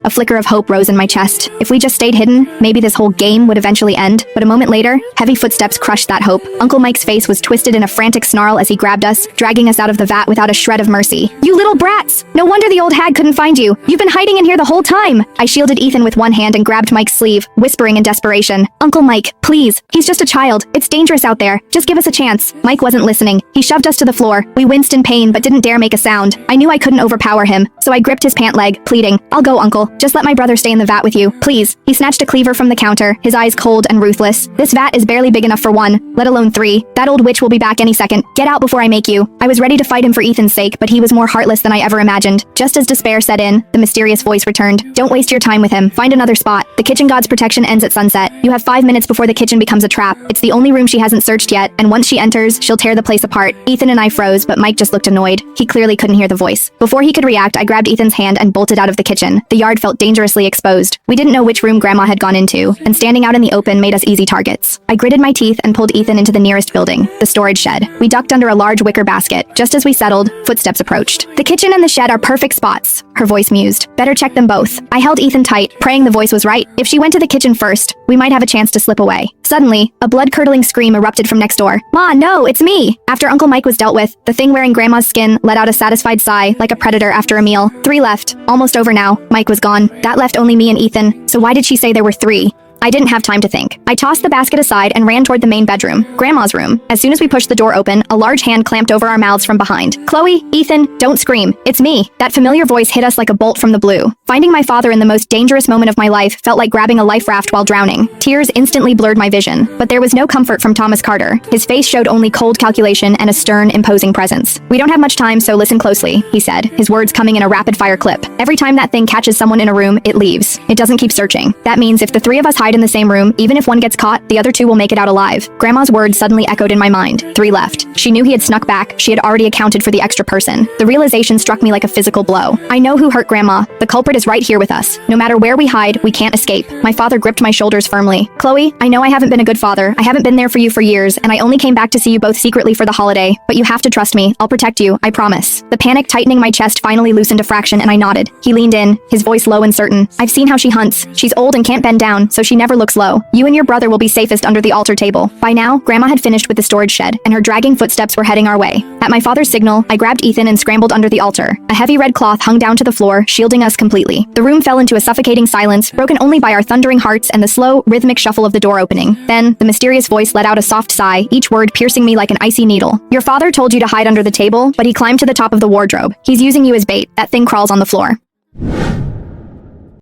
A flicker of hope rose in my chest. If we just stayed hidden, maybe this whole game would eventually end. But a moment later, heavy footsteps crushed that hope. Uncle Mike's face was twisted in a frantic snarl as he grabbed us, dragging us out of the vat without a shred of mercy. "You little brats! No wonder the old hag couldn't find you. You've been hiding in here the whole time!" I shielded Ethan with one hand and grabbed Mike's sleeve, whispering in desperation, "Uncle Mike, please. He's just a child. It's dangerous out there. Just give us a chance." Mike wasn't listening. He shoved us to the floor. We winced in pain but didn't dare make a sound. I knew I couldn't overpower him, so I gripped his pant leg, pleading, "I'll go, Uncle. Just let my brother stay in the vat with you, please." He snatched a cleaver from the counter, his eyes cold and ruthless. "This vat is barely big enough for one, let alone three. That old witch will be back any second. Get out before I make you." I was ready to fight him for Ethan's sake, but he was more heartless than I ever imagined. Just as despair set in, the mysterious voice returned. "Don't waste your time with him. Find another spot. The kitchen god's protection ends at sunset. You have 5 minutes before the kitchen becomes a trap. It's the only room she hasn't searched yet, and once she enters, she'll tear the place apart." Ethan and I froze, but Mike just looked annoyed. He clearly couldn't hear the voice. Before he could react, I grabbed Ethan's hand and bolted out of the kitchen. The yard felt dangerously exposed. We didn't know which room Grandma had gone into, and standing out in the open made us easy targets. I gritted my teeth and pulled Ethan into the nearest building, the storage shed. We ducked under a large wicker basket. Just as we settled, footsteps approached. "The kitchen and the shed are perfect spots," her voice mused. "Better check them both." I held Ethan tight, praying the voice was right. If she went to the kitchen first, we might have a chance to slip away. Suddenly, a blood-curdling scream erupted from next door. "Ma, no, it's me!" After Uncle Mike was dealt with, the thing wearing Grandma's skin let out a satisfied sigh like a predator after a meal. 3 left. Almost over now. Mike was gone. That left only me and Ethan. So why did she say there were 3? I didn't have time to think. I tossed the basket aside and ran toward the main bedroom, Grandma's room. As soon as we pushed the door open, a large hand clamped over our mouths from behind. "Chloe, Ethan, don't scream. It's me." That familiar voice hit us like a bolt from the blue. Finding my father in the most dangerous moment of my life felt like grabbing a life raft while drowning. Tears instantly blurred my vision, but there was no comfort from Thomas Carter. His face showed only cold calculation and a stern, imposing presence. "We don't have much time, so listen closely," he said, his words coming in a rapid-fire clip. "Every time that thing catches someone in a room, it leaves. It doesn't keep searching. That means if the 3 of us hide in the same room, even if one gets caught, the other 2 will make it out alive." Grandma's words suddenly echoed in my mind. 3 left. She knew he had snuck back. She had already accounted for the extra person. The realization struck me like a physical blow. I know who hurt Grandma. The culprit is right here with us. No matter where we hide, we can't escape. My father gripped my shoulders firmly. "Chloe, I know I haven't been a good father. I haven't been there for you for years, and I only came back to see you both secretly for the holiday. But you have to trust me. I'll protect you. I promise." The panic tightening my chest finally loosened a fraction, and I nodded. He leaned in, his voice low and certain. "I've seen how she hunts. She's old and can't bend down, so she never looks low. You and your brother will be safest under the altar table." By now, Grandma had finished with the storage shed, and her dragging footsteps were heading our way. At my father's signal, I grabbed Ethan and scrambled under the altar. A heavy red cloth hung down to the floor, shielding us completely. The room fell into a suffocating silence, broken only by our thundering hearts and the slow, rhythmic shuffle of the door opening. Then, the mysterious voice let out a soft sigh, each word piercing me like an icy needle. "Your father told you to hide under the table, but he climbed to the top of the wardrobe. He's using you as bait. That thing crawls on the floor."